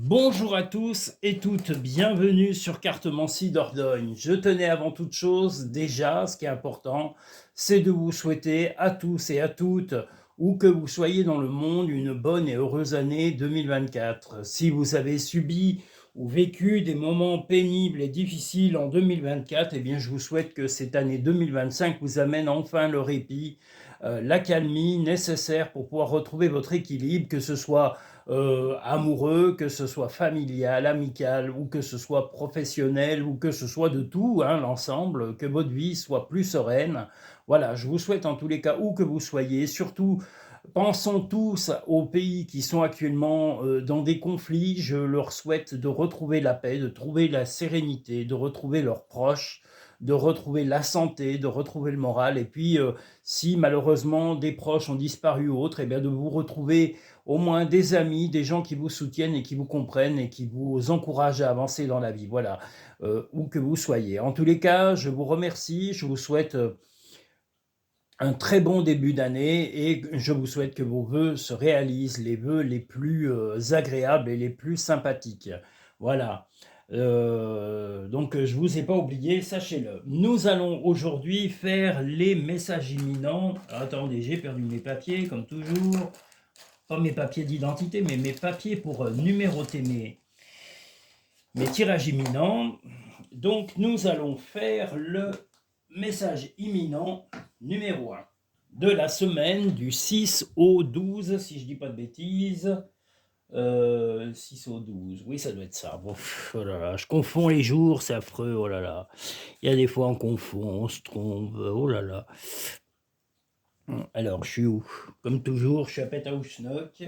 Bonjour à tous et toutes, bienvenue sur Cartomancie Dordogne. Je tenais avant toute chose, déjà, ce qui est important, c'est de vous souhaiter à tous et à toutes, où que vous soyez dans le monde, une bonne et heureuse année 2024. Si vous avez subi ou vécu des moments pénibles et difficiles en 2024, eh bien je vous souhaite que cette année 2025 vous amène enfin le répit, l'accalmie nécessaire pour pouvoir retrouver votre équilibre, que ce soit amoureux, que ce soit familial, amical, ou que ce soit professionnel, ou que ce soit de tout, hein, l'ensemble, que votre vie soit plus sereine. Voilà, je vous souhaite en tous les cas, où que vous soyez, surtout pensons tous aux pays qui sont actuellement dans des conflits. Je leur souhaite de retrouver la paix, de trouver la sérénité, de retrouver leurs proches, de retrouver la santé, de retrouver le moral. Et puis, si malheureusement des proches ont disparu ou autres, eh bien de vous retrouver au moins des amis, des gens qui vous soutiennent et qui vous comprennent et qui vous encouragent à avancer dans la vie. Voilà, où que vous soyez. En tous les cas, je vous remercie, je vous souhaite un très bon début d'année et je vous souhaite que vos vœux se réalisent, les vœux les plus agréables et les plus sympathiques. Voilà. Donc je ne vous ai pas oublié, sachez-le. Nous allons aujourd'hui faire les messages imminents. Attendez, j'ai perdu mes papiers comme toujours. Pas mes papiers d'identité, mais mes papiers pour numéroter mes tirages imminents. Donc nous allons faire le message imminent numéro 1 de la semaine du 6 au 12, si je ne dis pas de bêtises. 6 au 12, oui, ça doit être ça. Bon, oh là là, je confonds les jours, c'est affreux, oh là là. Il y a des fois on confond, on se trompe, oh là là. Alors, je suis où? Comme toujours, je suis à Pétaouchnok.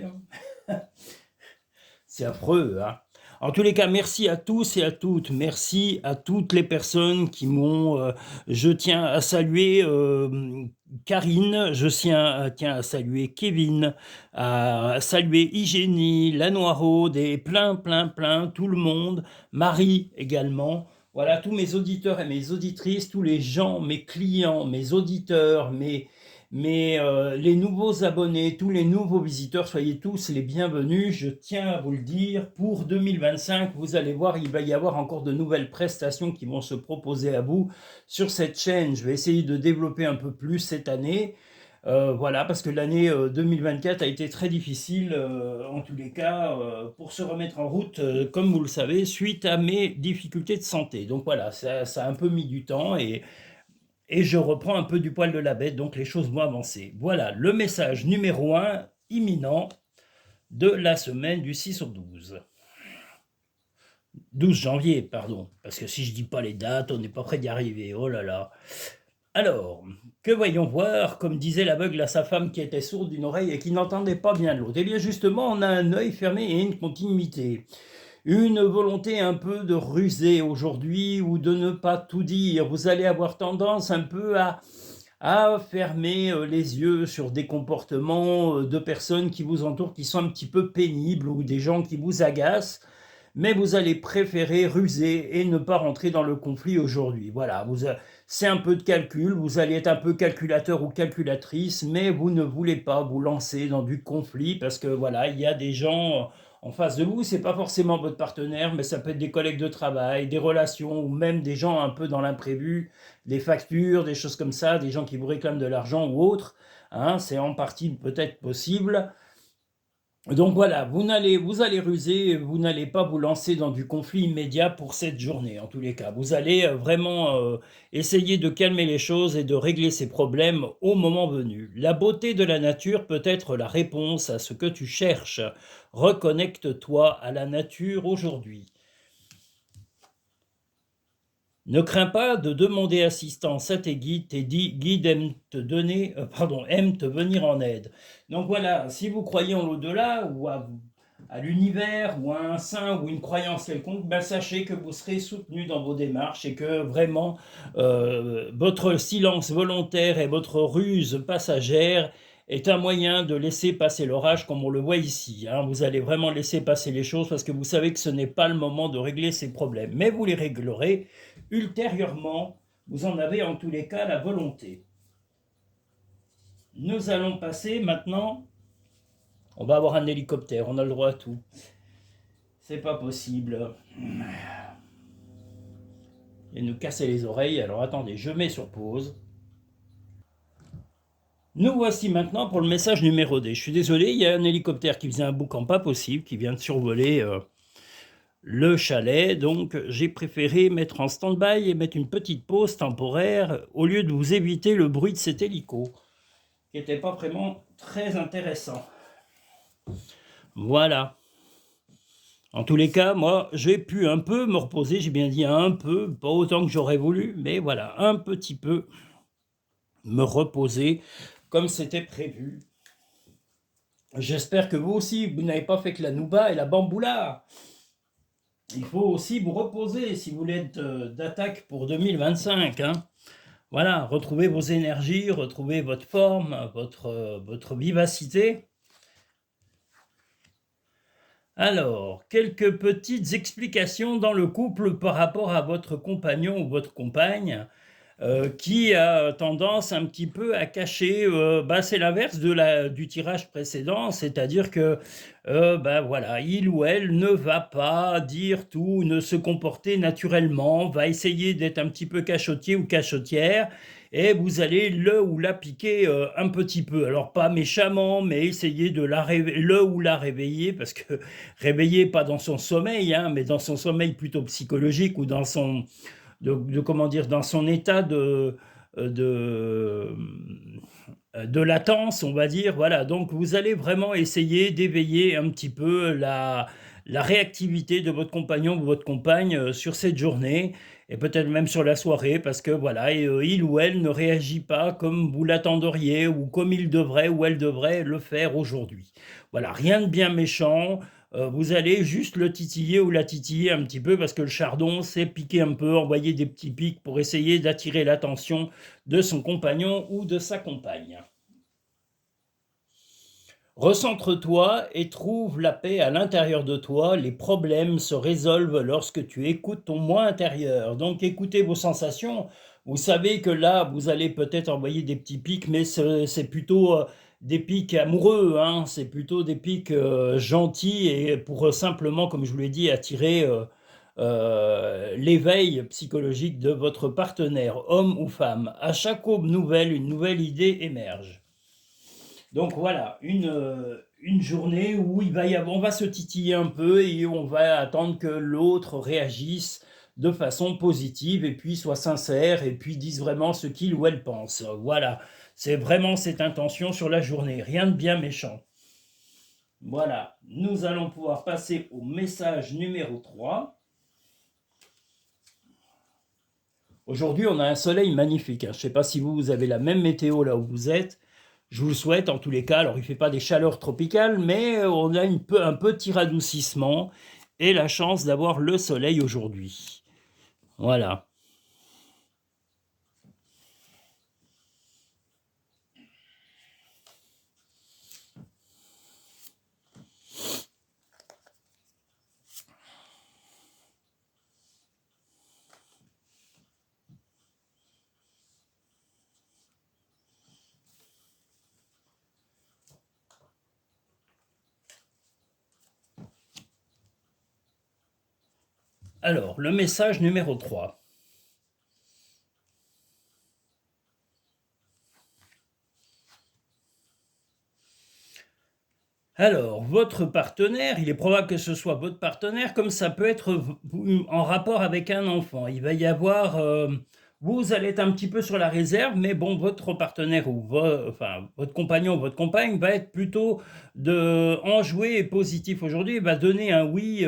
C'est affreux, hein. En tous les cas, merci à tous et à toutes. Merci à toutes les personnes qui m'ont... je tiens à saluer Karine, tiens à saluer Kevin, à saluer Hygiénie, La Noiraude et plein, tout le monde. Marie également. Voilà, tous mes auditeurs et mes auditrices, tous les gens, mes clients, mes auditeurs, les nouveaux abonnés, tous les nouveaux visiteurs, soyez tous les bienvenus. Je tiens à vous le dire, pour 2025, vous allez voir, il va y avoir encore de nouvelles prestations qui vont se proposer à vous sur cette chaîne. Je vais essayer de développer un peu plus cette année. Voilà, parce que l'année 2024 a été très difficile, en tous les cas, pour se remettre en route, comme vous le savez, suite à mes difficultés de santé. Donc voilà, ça a un peu mis du temps et je reprends un peu du poil de la bête, donc les choses vont avancer. Voilà le message numéro 1 imminent de la semaine du 6 au 12. 12 janvier, pardon, parce que si je dis pas les dates, on n'est pas près d'y arriver, oh là là. Alors, que voyons voir, comme disait l'aveugle à sa femme qui était sourde d'une oreille et qui n'entendait pas bien l'autre. Eh bien justement, on a un œil fermé et une continuité. Une volonté un peu de ruser aujourd'hui ou de ne pas tout dire. Vous allez avoir tendance un peu à fermer les yeux sur des comportements de personnes qui vous entourent qui sont un petit peu pénibles ou des gens qui vous agacent, mais vous allez préférer ruser et ne pas rentrer dans le conflit aujourd'hui. Voilà, c'est un peu de calcul, vous allez être un peu calculateur ou calculatrice, mais vous ne voulez pas vous lancer dans du conflit parce que voilà, il y a des gens en face de vous, c'est pas forcément votre partenaire, mais ça peut être des collègues de travail, des relations ou même des gens un peu dans l'imprévu, des factures, des choses comme ça, des gens qui vous réclament de l'argent ou autre, hein, c'est en partie peut-être possible. Donc voilà, vous allez ruser, vous n'allez pas vous lancer dans du conflit immédiat pour cette journée, en tous les cas. Vous allez vraiment essayer de calmer les choses et de régler ces problèmes au moment venu. La beauté de la nature peut être la réponse à ce que tu cherches. Reconnecte-toi à la nature aujourd'hui. Ne crains pas de demander assistance à tes guides aiment aiment te venir en aide. Donc voilà, si vous croyez en l'au-delà ou à l'univers ou à un saint ou une croyance quelconque, ben sachez que vous serez soutenu dans vos démarches et que vraiment votre silence volontaire et votre ruse passagère est un moyen de laisser passer l'orage comme on le voit ici, hein. Vous allez vraiment laisser passer les choses parce que vous savez que ce n'est pas le moment de régler ces problèmes, mais vous les réglerez ultérieurement, vous en avez en tous les cas la volonté. Nous allons passer maintenant, on va avoir un hélicoptère, on a le droit à tout. c'est pas possible. Et nous casser les oreilles. Alors attendez, je mets sur pause. Nous voici maintenant pour le message numéro D. Je suis désolé, il y a un hélicoptère qui faisait un boucan pas possible, qui vient de survoler le chalet. Donc j'ai préféré mettre en stand-by et mettre une petite pause temporaire au lieu de vous éviter le bruit de cet hélico, qui n'était pas vraiment très intéressant. Voilà. En tous les cas, moi, j'ai pu un peu me reposer, j'ai bien dit un peu, pas autant que j'aurais voulu, mais voilà, un petit peu me reposer comme c'était prévu. J'espère que vous aussi, vous n'avez pas fait que la nouba et la bamboula. Il faut aussi vous reposer si vous voulez être d'attaque pour 2025. Hein. Voilà, retrouvez vos énergies, retrouvez votre forme, votre vivacité. Alors, quelques petites explications dans le couple par rapport à votre compagnon ou votre compagne qui a tendance un petit peu à cacher, c'est l'inverse du tirage précédent, c'est-à-dire que voilà, il ou elle ne va pas dire tout, ne se comporter naturellement, va essayer d'être un petit peu cachotier ou cachotière, et vous allez le ou la piquer un petit peu. Alors pas méchamment, mais essayer de le ou la réveiller, parce que réveiller pas dans son sommeil, hein, mais dans son sommeil plutôt psychologique ou dans son comment dire, dans son état de latence, on va dire. Voilà, donc vous allez vraiment essayer d'éveiller un petit peu la réactivité de votre compagnon ou votre compagne sur cette journée, et peut-être même sur la soirée, parce que voilà, il ou elle ne réagit pas comme vous l'attendriez, ou comme il devrait ou elle devrait le faire aujourd'hui. Voilà, rien de bien méchant. Vous allez juste le titiller ou la titiller un petit peu, parce que le chardon, c'est piquer un peu, envoyer des petits pics pour essayer d'attirer l'attention de son compagnon ou de sa compagne. Recentre-toi et trouve la paix à l'intérieur de toi. Les problèmes se résolvent lorsque tu écoutes ton moi intérieur. Donc écoutez vos sensations. Vous savez que là, vous allez peut-être envoyer des petits pics, mais c'est plutôt des pics amoureux. Hein. C'est plutôt des pics gentils, et pour simplement, comme je vous l'ai dit, attirer l'éveil psychologique de votre partenaire, homme ou femme. À chaque aube nouvelle, une nouvelle idée émerge. Donc voilà, une journée où on va se titiller un peu et on va attendre que l'autre réagisse de façon positive et puis soit sincère et puis dise vraiment ce qu'il ou elle pense. Voilà, c'est vraiment cette intention sur la journée, rien de bien méchant. Voilà, nous allons pouvoir passer au message numéro 3. Aujourd'hui, on a un soleil magnifique. Je ne sais pas si vous avez la même météo là où vous êtes. Je vous le souhaite en tous les cas. Alors, il ne fait pas des chaleurs tropicales, mais on a un petit radoucissement et la chance d'avoir le soleil aujourd'hui. Voilà. Alors, le message numéro 3. Alors, votre partenaire, il est probable que ce soit votre partenaire, comme ça peut être en rapport avec un enfant. Il va y avoir... vous allez être un petit peu sur la réserve, mais bon, votre partenaire ou votre compagnon ou votre compagne va être plutôt enjoué et positif aujourd'hui. Il va donner un oui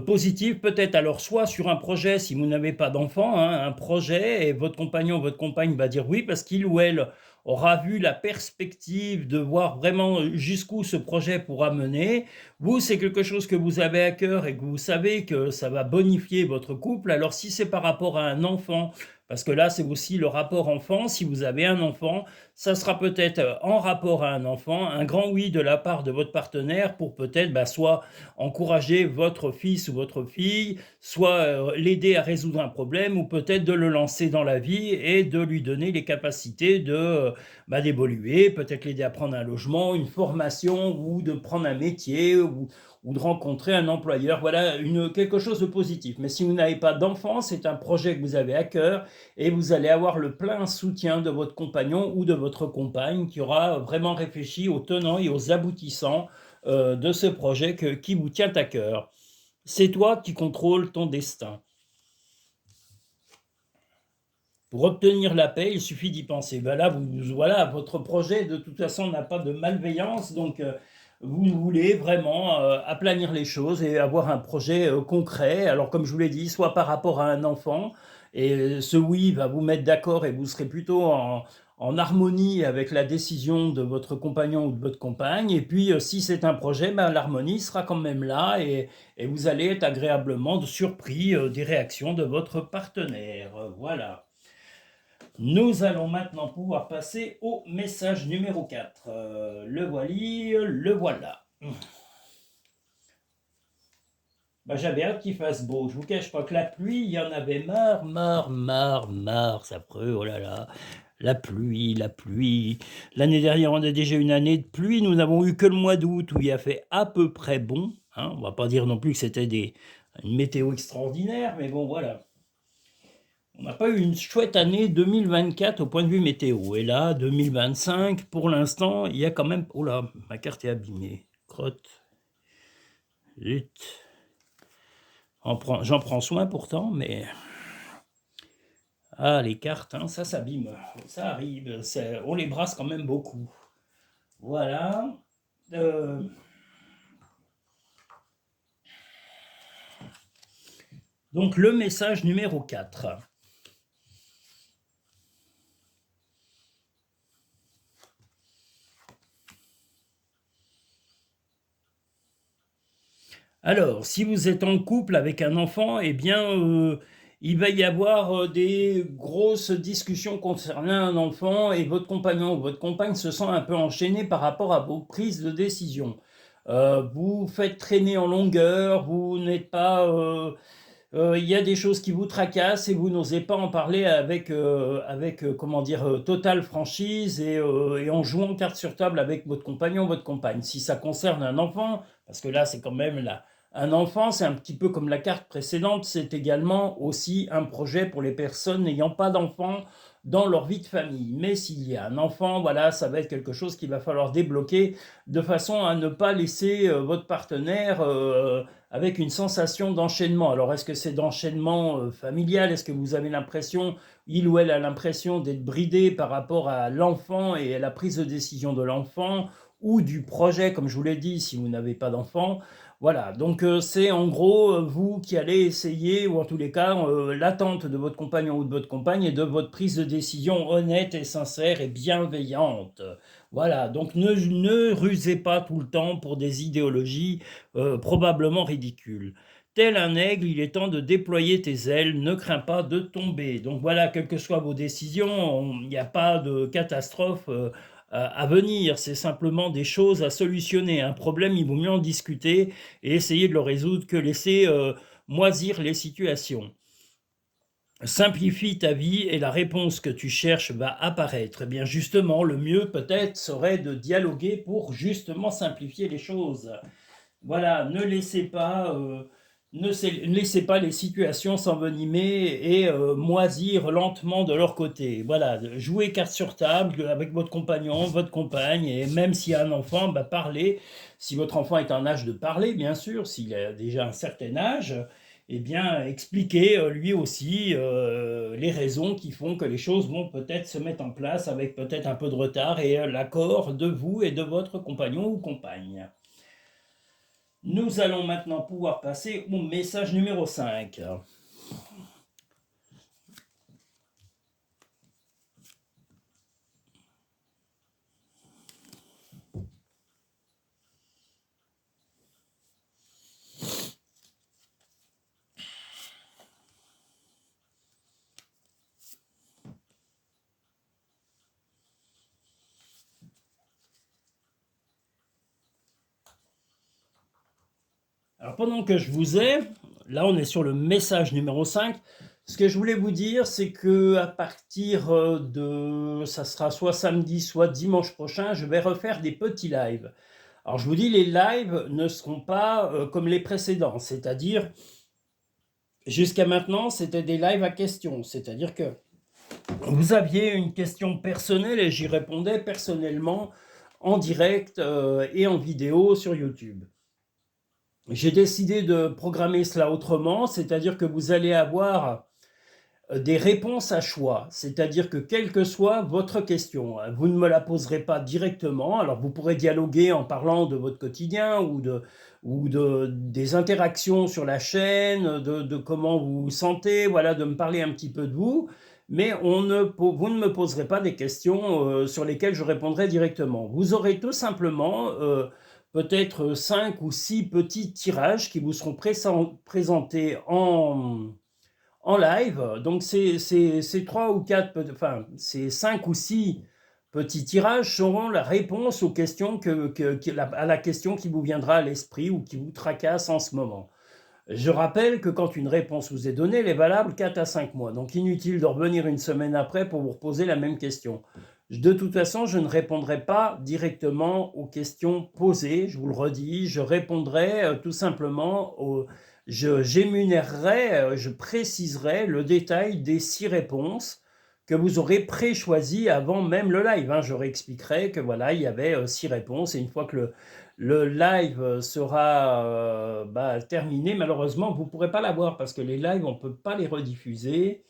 positif, peut-être alors soit sur un projet, si vous n'avez pas d'enfant, hein, un projet, et votre compagnon ou votre compagne va dire oui, parce qu'il ou elle aura vu la perspective de voir vraiment jusqu'où ce projet pourra mener. Vous, c'est quelque chose que vous avez à cœur et que vous savez que ça va bonifier votre couple. Alors si c'est par rapport à un enfant, Parce que là, c'est aussi le rapport enfant. Si vous avez un enfant, ça sera peut-être en rapport à un enfant, un grand oui de la part de votre partenaire pour peut-être soit encourager votre fils ou votre fille, soit l'aider à résoudre un problème, ou peut-être de le lancer dans la vie et de lui donner les capacités d'évoluer, peut-être l'aider à prendre un logement, une formation, ou de prendre un métier, ou de rencontrer un employeur. Voilà, quelque chose de positif. Mais si vous n'avez pas d'enfant, c'est un projet que vous avez à cœur et vous allez avoir le plein soutien de votre compagnon ou de votre compagne qui aura vraiment réfléchi aux tenants et aux aboutissants de ce projet qui vous tient à cœur. C'est toi qui contrôles ton destin. Pour obtenir la paix, il suffit d'y penser. Voilà, votre projet de toute façon n'a pas de malveillance, donc vous voulez vraiment aplanir les choses et avoir un projet concret. Alors comme je vous l'ai dit, soit par rapport à un enfant, et ce oui va vous mettre d'accord et vous serez plutôt en harmonie avec la décision de votre compagnon ou de votre compagne. Et puis si c'est un projet, l'harmonie sera quand même là et vous allez être agréablement surpris des réactions de votre partenaire. Voilà. Nous allons maintenant pouvoir passer au message numéro 4. Le voili, le voilà. J'avais hâte qu'il fasse beau. Je vous cache pas que la pluie, il y en avait marre, ça preux, oh là là. La pluie, la pluie. L'année dernière, on a déjà une année de pluie. Nous n'avons eu que le mois d'août où il a fait à peu près bon. Hein. On va pas dire non plus que c'était une météo extraordinaire, mais bon, voilà. On n'a pas eu une chouette année 2024 au point de vue météo. Et là, 2025, pour l'instant, il y a quand même... Oh là, ma carte est abîmée. Crotte. Zut. J'en prends soin pourtant, mais... Ah, les cartes, hein, ça s'abîme. Ça arrive. On les brasse quand même beaucoup. Voilà. Donc, le message numéro 4. Alors, si vous êtes en couple avec un enfant, eh bien, il va y avoir des grosses discussions concernant un enfant et votre compagnon ou votre compagne se sent un peu enchaîné par rapport à vos prises de décision. Vous faites traîner en longueur, vous n'êtes pas... il y a des choses qui vous tracassent et vous n'osez pas en parler avec comment dire, totale franchise et en jouant carte sur table avec votre compagnon ou votre compagne. Si ça concerne un enfant, parce que là, c'est quand même là. Un enfant, c'est un petit peu comme la carte précédente, c'est également aussi un projet pour les personnes n'ayant pas d'enfants dans leur vie de famille. Mais s'il y a un enfant, voilà, ça va être quelque chose qu'il va falloir débloquer de façon à ne pas laisser votre partenaire avec une sensation d'enchaînement. Alors, est-ce que c'est d'enchaînement familial? Est-ce que vous avez l'impression, il ou elle a l'impression d'être bridé par rapport à l'enfant et à la prise de décision de l'enfant ou du projet, comme je vous l'ai dit, si vous n'avez pas d'enfant? Voilà, donc c'est en gros vous qui allez essayer, ou en tous les cas, l'attente de votre compagnon ou de votre compagne et de votre prise de décision honnête et sincère et bienveillante. Voilà, donc ne rusez pas tout le temps pour des idéologies probablement ridicules. Tel un aigle, il est temps de déployer tes ailes, ne crains pas de tomber. Donc voilà, quelles que soient vos décisions, il n'y a pas de catastrophe à venir, c'est simplement des choses à solutionner. Un problème, il vaut mieux en discuter et essayer de le résoudre que laisser moisir les situations. Simplifie ta vie et la réponse que tu cherches va apparaître. Eh bien justement, le mieux peut-être serait de dialoguer pour justement simplifier les choses. Voilà, ne laissez pas les situations s'envenimer et moisir lentement de leur côté. Voilà, jouez carte sur table avec votre compagnon, votre compagne, et même s'il y a un enfant, parlez. Si votre enfant est en âge de parler, bien sûr, s'il a déjà un certain âge, eh bien, expliquez lui aussi les raisons qui font que les choses vont peut-être se mettre en place avec peut-être un peu de retard et l'accord de vous et de votre compagnon ou compagne. Nous allons maintenant pouvoir passer au message numéro 5. Alors pendant que je vous ai, là on est sur le message numéro 5. Ce que je voulais vous dire, c'est que à partir ça sera soit samedi, soit dimanche prochain, je vais refaire des petits lives. Alors je vous dis, les lives ne seront pas comme les précédents, c'est-à-dire, jusqu'à maintenant, c'était des lives à questions, c'est-à-dire que vous aviez une question personnelle et j'y répondais personnellement en direct et en vidéo sur YouTube. J'ai décidé de programmer cela autrement, c'est-à-dire que vous allez avoir des réponses à choix, c'est-à-dire que quelle que soit votre question, vous ne me la poserez pas directement, alors vous pourrez dialoguer en parlant de votre quotidien des interactions sur la chaîne, de comment vous vous sentez, voilà, de me parler un petit peu de vous, mais vous ne me poserez pas des questions sur lesquelles je répondrai directement. Vous aurez tout simplement peut-être 5 ou 6 petits tirages qui vous seront présentés en live. Donc c'est 3 ou 4, enfin c'est 5 ou 6 petits tirages seront la réponse aux questions à la question qui vous viendra à l'esprit ou qui vous tracasse en ce moment. Je rappelle que quand une réponse vous est donnée, elle est valable 4 à 5 mois. Donc inutile de revenir une semaine après pour vous reposer la même question. De toute façon, je ne répondrai pas directement aux questions posées, je vous le redis, je répondrai tout simplement j'énumérerai, je préciserai le détail des 6 réponses que vous aurez pré-choisies avant même le live. Je réexpliquerai que voilà, il y avait 6 réponses et une fois que le live sera terminé, malheureusement, vous ne pourrez pas l'avoir parce que les lives, on ne peut pas les rediffuser,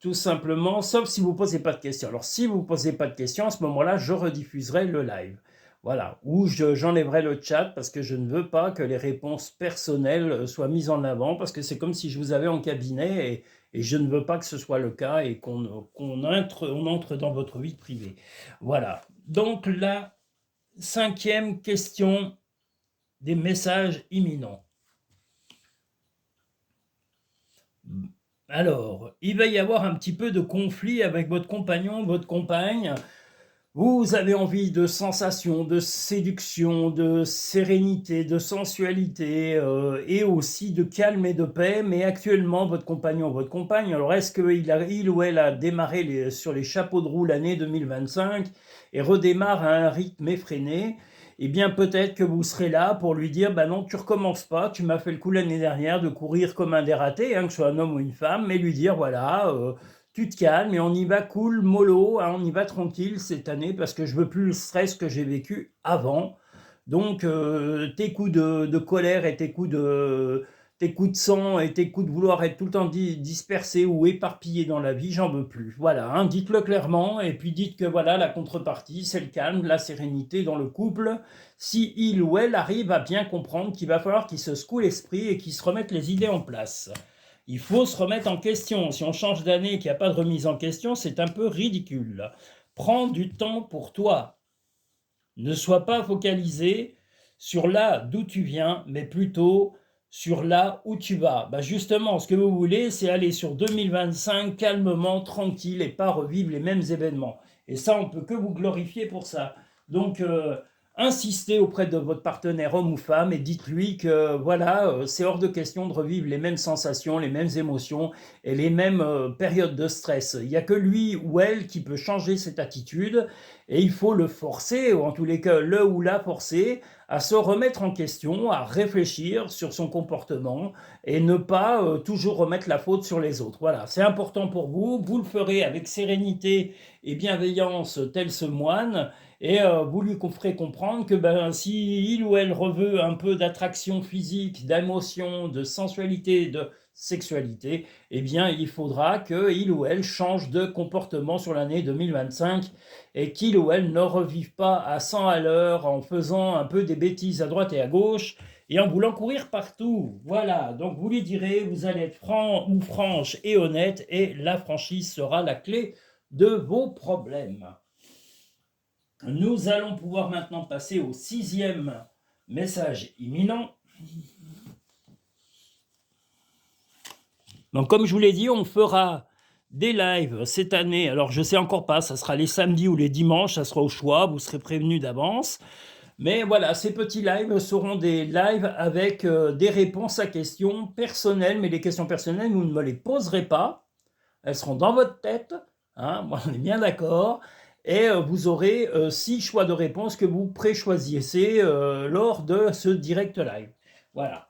tout simplement, sauf si vous ne posez pas de questions. Alors, si vous ne posez pas de questions, à ce moment-là, je rediffuserai le live. Voilà, ou j'enlèverai le chat parce que je ne veux pas que les réponses personnelles soient mises en avant parce que c'est comme si je vous avais en cabinet et je ne veux pas que ce soit le cas et qu'on entre dans votre vie privée. Voilà, donc la 5e question des messages imminents. Alors, il va y avoir un petit peu de conflit avec votre compagnon, votre compagne. Vous avez envie de sensations, de séduction, de sérénité, de sensualité et aussi de calme et de paix, mais actuellement, votre compagnon, votre compagne, alors est-ce qu'il ou elle a démarré sur les chapeaux de roue l'année 2025 et redémarre à un rythme effréné? Eh bien, peut-être que vous serez là pour lui dire, bah non, tu recommences pas, tu m'as fait le coup l'année dernière de courir comme un dératé, que ce soit un homme ou une femme, mais lui dire, voilà, tu te calmes et on y va cool, mollo, on y va tranquille cette année parce que je veux plus le stress que j'ai vécu avant. Donc, tes coups de colère et tes coups de sang et tes coups de vouloir être tout le temps dispersés ou éparpillés dans la vie, j'en veux plus. Voilà, dites-le clairement et puis dites que voilà, la contrepartie, c'est le calme, la sérénité dans le couple. Si il ou elle arrive à bien comprendre qu'il va falloir qu'il se secoue l'esprit et qu'il se remette les idées en place. Il faut se remettre en question. Si on change d'année et qu'il n'y a pas de remise en question, c'est un peu ridicule. Prends du temps pour toi. Ne sois pas focalisé sur là d'où tu viens, mais plutôt sur là où tu vas. Justement, ce que vous voulez, c'est aller sur 2025 calmement, tranquille et pas revivre les mêmes événements. Et ça, on ne peut que vous glorifier pour ça. Donc, insistez auprès de votre partenaire homme ou femme et dites-lui que voilà, c'est hors de question de revivre les mêmes sensations, les mêmes émotions et les mêmes périodes de stress. Il n'y a que lui ou elle qui peut changer cette attitude et il faut le forcer, ou en tous les cas le ou la forcer, à se remettre en question, à réfléchir sur son comportement et ne pas toujours remettre la faute sur les autres. Voilà, c'est important pour vous, vous le ferez avec sérénité et bienveillance tel ce moine, et vous lui ferez comprendre que si il ou elle reveut un peu d'attraction physique, d'émotion, de sensualité, de sexualité, eh bien il faudra qu'il ou elle change de comportement sur l'année 2025 et qu'il ou elle ne revive pas à 100 à l'heure en faisant un peu des bêtises à droite et à gauche et en voulant courir partout. Voilà, donc vous lui direz, vous allez être franc ou franche et honnête et la franchise sera la clé de vos problèmes. Nous allons pouvoir maintenant passer au 6e message imminent. Donc comme je vous l'ai dit, on fera des lives cette année. Alors je ne sais encore pas, ça sera les samedis ou les dimanches, ça sera au choix, vous serez prévenus d'avance. Mais voilà, ces petits lives seront des lives avec des réponses à questions personnelles, mais les questions personnelles, vous ne me les poserez pas, elles seront dans votre tête, hein, moi on est bien d'accord, et vous aurez 6 choix de réponses que vous préchoisissez lors de ce direct live. Voilà.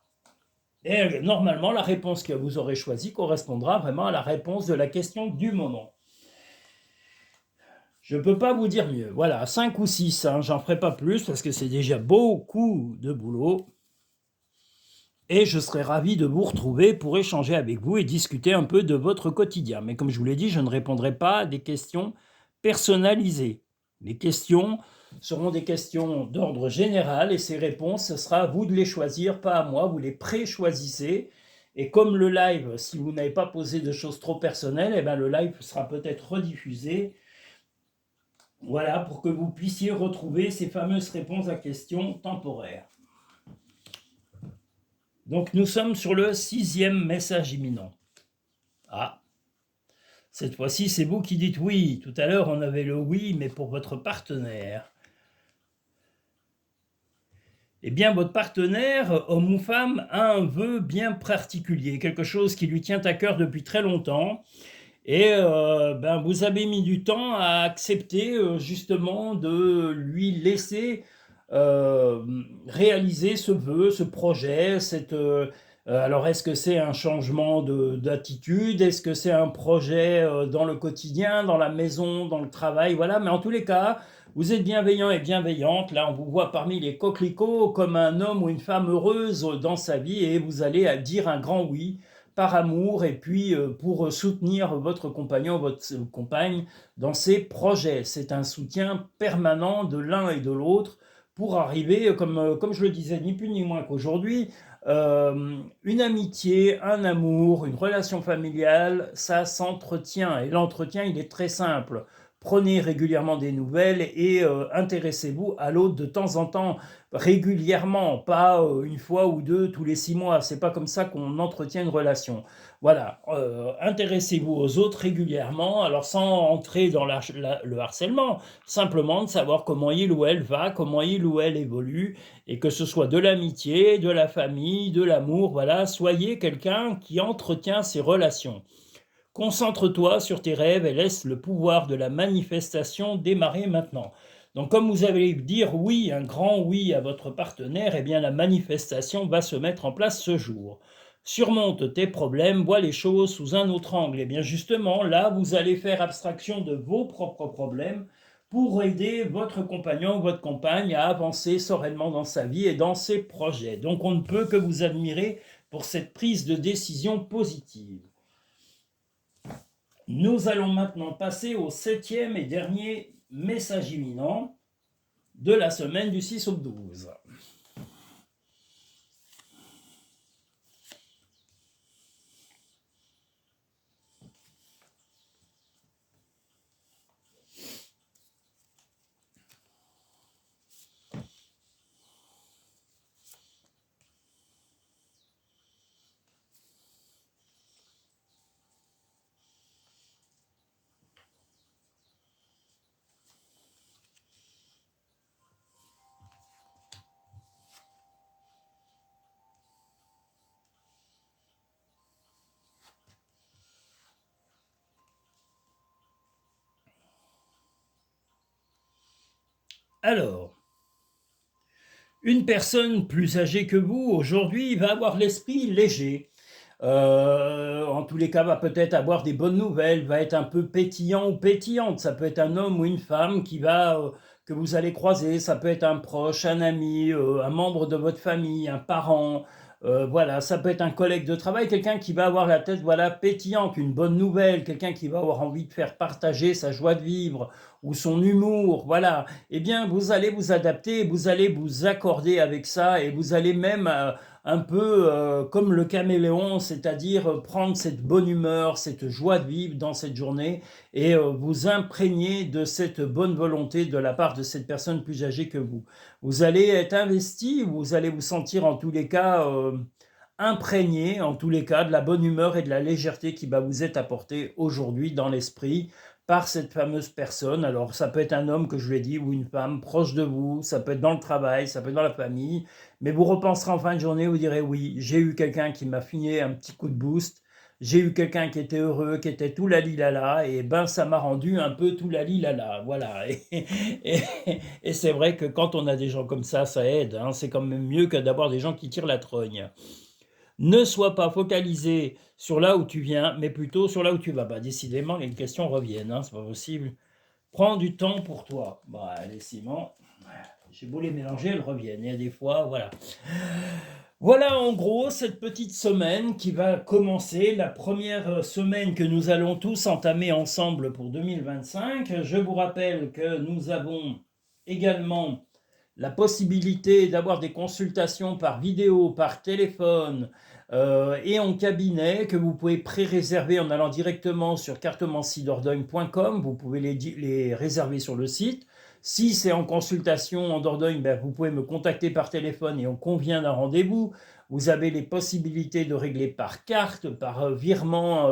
Et normalement, la réponse que vous aurez choisie correspondra vraiment à la réponse de la question du moment. Je ne peux pas vous dire mieux. Voilà, 5 ou 6, hein, j'en ferai pas plus parce que c'est déjà beaucoup de boulot. Et je serai ravi de vous retrouver pour échanger avec vous et discuter un peu de votre quotidien. Mais comme je vous l'ai dit, je ne répondrai pas à des questions personnalisées. Les questions seront des questions d'ordre général et ces réponses, ce sera à vous de les choisir, pas à moi, vous les pré-choisissez. Et comme le live, si vous n'avez pas posé de choses trop personnelles, eh bien le live sera peut-être rediffusé. Voilà, pour que vous puissiez retrouver ces fameuses réponses à questions temporaires. Donc nous sommes sur le 6e message imminent. Ah, cette fois-ci c'est vous qui dites oui. Tout à l'heure on avait le oui, mais pour votre partenaire. Eh bien votre partenaire, homme ou femme, a un vœu bien particulier, quelque chose qui lui tient à cœur depuis très longtemps. Et vous avez mis du temps à accepter justement de lui laisser réaliser ce vœu, ce projet, alors est-ce que c'est un changement d'attitude, est-ce que c'est un projet dans le quotidien, dans la maison, dans le travail, voilà, mais en tous les cas, vous êtes bienveillant et bienveillante, là on vous voit parmi les coquelicots comme un homme ou une femme heureuse dans sa vie et vous allez dire un grand oui par amour et puis pour soutenir votre compagnon, votre compagne dans ses projets. C'est un soutien permanent de l'un et de l'autre pour arriver, comme je le disais, ni plus ni moins qu'aujourd'hui, une amitié, un amour, une relation familiale, ça s'entretient. Et l'entretien, il est très simple. Prenez régulièrement des nouvelles et intéressez-vous à l'autre de temps en temps, régulièrement, pas une fois ou deux tous les 6 mois. C'est pas comme ça qu'on entretient une relation. Voilà, intéressez-vous aux autres régulièrement, alors sans entrer dans le harcèlement, simplement de savoir comment il ou elle va, comment il ou elle évolue, et que ce soit de l'amitié, de la famille, de l'amour, voilà, soyez quelqu'un qui entretient ses relations. Concentre-toi sur tes rêves et laisse le pouvoir de la manifestation démarrer maintenant. Donc comme vous allez dire oui, un grand oui à votre partenaire, eh bien la manifestation va se mettre en place ce jour. Surmonte tes problèmes, vois les choses sous un autre angle. Et bien justement, là, vous allez faire abstraction de vos propres problèmes pour aider votre compagnon ou votre compagne à avancer sereinement dans sa vie et dans ses projets. Donc on ne peut que vous admirer pour cette prise de décision positive. Nous allons maintenant passer au 7e et dernier message imminent de la semaine du 6 au 12. Alors, une personne plus âgée que vous, aujourd'hui, va avoir l'esprit léger. En tous les cas, va peut-être avoir des bonnes nouvelles, va être un peu pétillant ou pétillante. Ça peut être un homme ou une femme que vous allez croiser. Ça peut être un proche, un ami, un membre de votre famille, un parent. Voilà, ça peut être un collègue de travail, quelqu'un qui va avoir la tête voilà pétillante, une bonne nouvelle, quelqu'un qui va avoir envie de faire partager sa joie de vivre ou son humour. Voilà, eh bien, vous allez vous adapter, vous allez vous accorder avec ça et vous allez même un peu comme le caméléon, c'est-à-dire prendre cette bonne humeur, cette joie de vivre dans cette journée et vous imprégner de cette bonne volonté de la part de cette personne plus âgée que vous. Vous allez être investi, vous allez vous sentir en tous les cas imprégné, en tous les cas, de la bonne humeur et de la légèreté qui va vous être apportée aujourd'hui dans l'esprit par cette fameuse personne. Alors, ça peut être un homme, que je lui ai dit, ou une femme proche de vous, ça peut être dans le travail, ça peut être dans la famille, mais vous repenserez en fin de journée, vous direz, oui, j'ai eu quelqu'un qui m'a filé un petit coup de boost, j'ai eu quelqu'un qui était heureux, qui était tout la lala, et ben ça m'a rendu un peu tout la lala, voilà. Et, et c'est vrai que quand on a des gens comme ça aide, hein, c'est quand même mieux que d'avoir des gens qui tirent la trogne. Ne sois pas focalisé sur là où tu viens, mais plutôt sur là où tu vas. Bah, décidément, les questions reviennent, hein, c'est pas possible. Prends du temps pour toi. Bah, allez, Simon, j'ai beau les mélanger, elles reviennent. Il y a des fois, voilà. Voilà en gros cette petite semaine qui va commencer, la première semaine que nous allons tous entamer ensemble pour 2025. Je vous rappelle que nous avons également la possibilité d'avoir des consultations par vidéo, par téléphone et en cabinet que vous pouvez pré-réserver en allant directement sur cartomancydordogne.com. Vous pouvez les réserver sur le site. Si c'est en consultation en Dordogne, ben vous pouvez me contacter par téléphone et on convient d'un rendez-vous. Vous avez les possibilités de régler par carte, par virement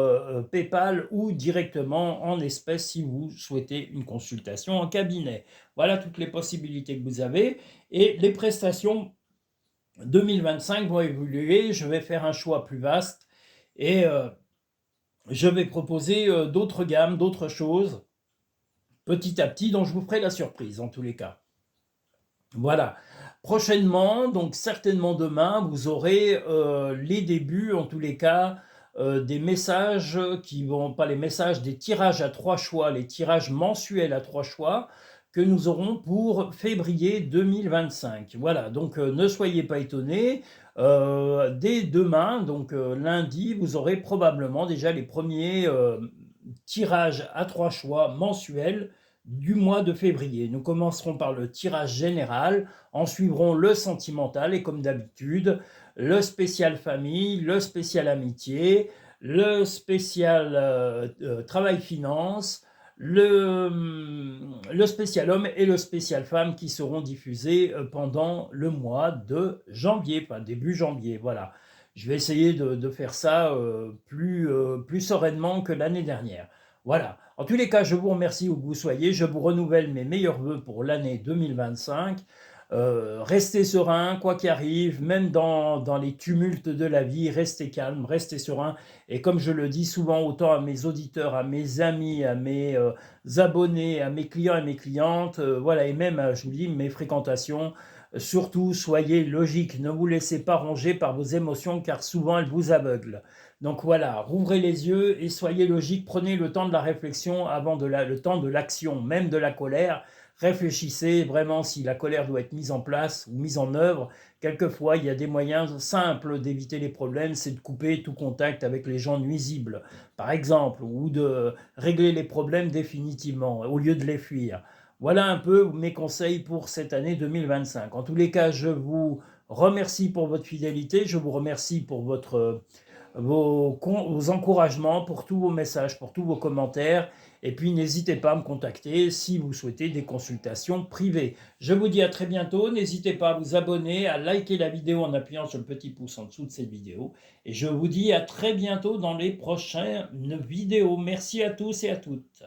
PayPal ou directement en espèces si vous souhaitez une consultation en cabinet. Voilà toutes les possibilités que vous avez. Et les prestations 2025 vont évoluer. Je vais faire un choix plus vaste et je vais proposer d'autres gammes, d'autres choses petit à petit, dont je vous ferai la surprise en tous les cas. Voilà. Prochainement, donc certainement demain, vous aurez les débuts, en tous les cas, des messages qui vont, pas les messages, des tirages à 3 choix, les tirages mensuels à 3 choix que nous aurons pour février 2025. Voilà, donc ne soyez pas étonnés. Dès demain, donc lundi, vous aurez probablement déjà les premiers tirages à 3 choix mensuels du mois de février. Nous commencerons par le tirage général, en suivront le sentimental et comme d'habitude, le spécial famille, le spécial amitié, le spécial travail finance, le spécial homme et le spécial femme qui seront diffusés pendant le mois de janvier, enfin début janvier, voilà. Je vais essayer de faire ça plus sereinement que l'année dernière. Voilà. En tous les cas, je vous remercie où que vous soyez. Je vous renouvelle mes meilleurs voeux pour l'année 2025. Restez serein, quoi qu'il arrive, même dans les tumultes de la vie, restez calme, restez serein. Et comme je le dis souvent autant à mes auditeurs, à mes amis, à mes abonnés, à mes clients et mes clientes, voilà, et même, je vous dis, mes fréquentations, surtout, soyez logiques, ne vous laissez pas ronger par vos émotions, car souvent elles vous aveuglent. Donc voilà, rouvrez les yeux et soyez logiques, prenez le temps de la réflexion avant le temps de l'action, même de la colère. Réfléchissez vraiment si la colère doit être mise en place ou mise en œuvre. Quelquefois, il y a des moyens simples d'éviter les problèmes, c'est de couper tout contact avec les gens nuisibles, par exemple, ou de régler les problèmes définitivement, au lieu de les fuir. Voilà un peu mes conseils pour cette année 2025. En tous les cas, je vous remercie pour votre fidélité, je vous remercie pour vos encouragements, pour tous vos messages, pour tous vos commentaires. Et puis n'hésitez pas à me contacter si vous souhaitez des consultations privées. Je vous dis à très bientôt. N'hésitez pas à vous abonner, à liker la vidéo en appuyant sur le petit pouce en dessous de cette vidéo. Et je vous dis à très bientôt dans les prochaines vidéos. Merci à tous et à toutes.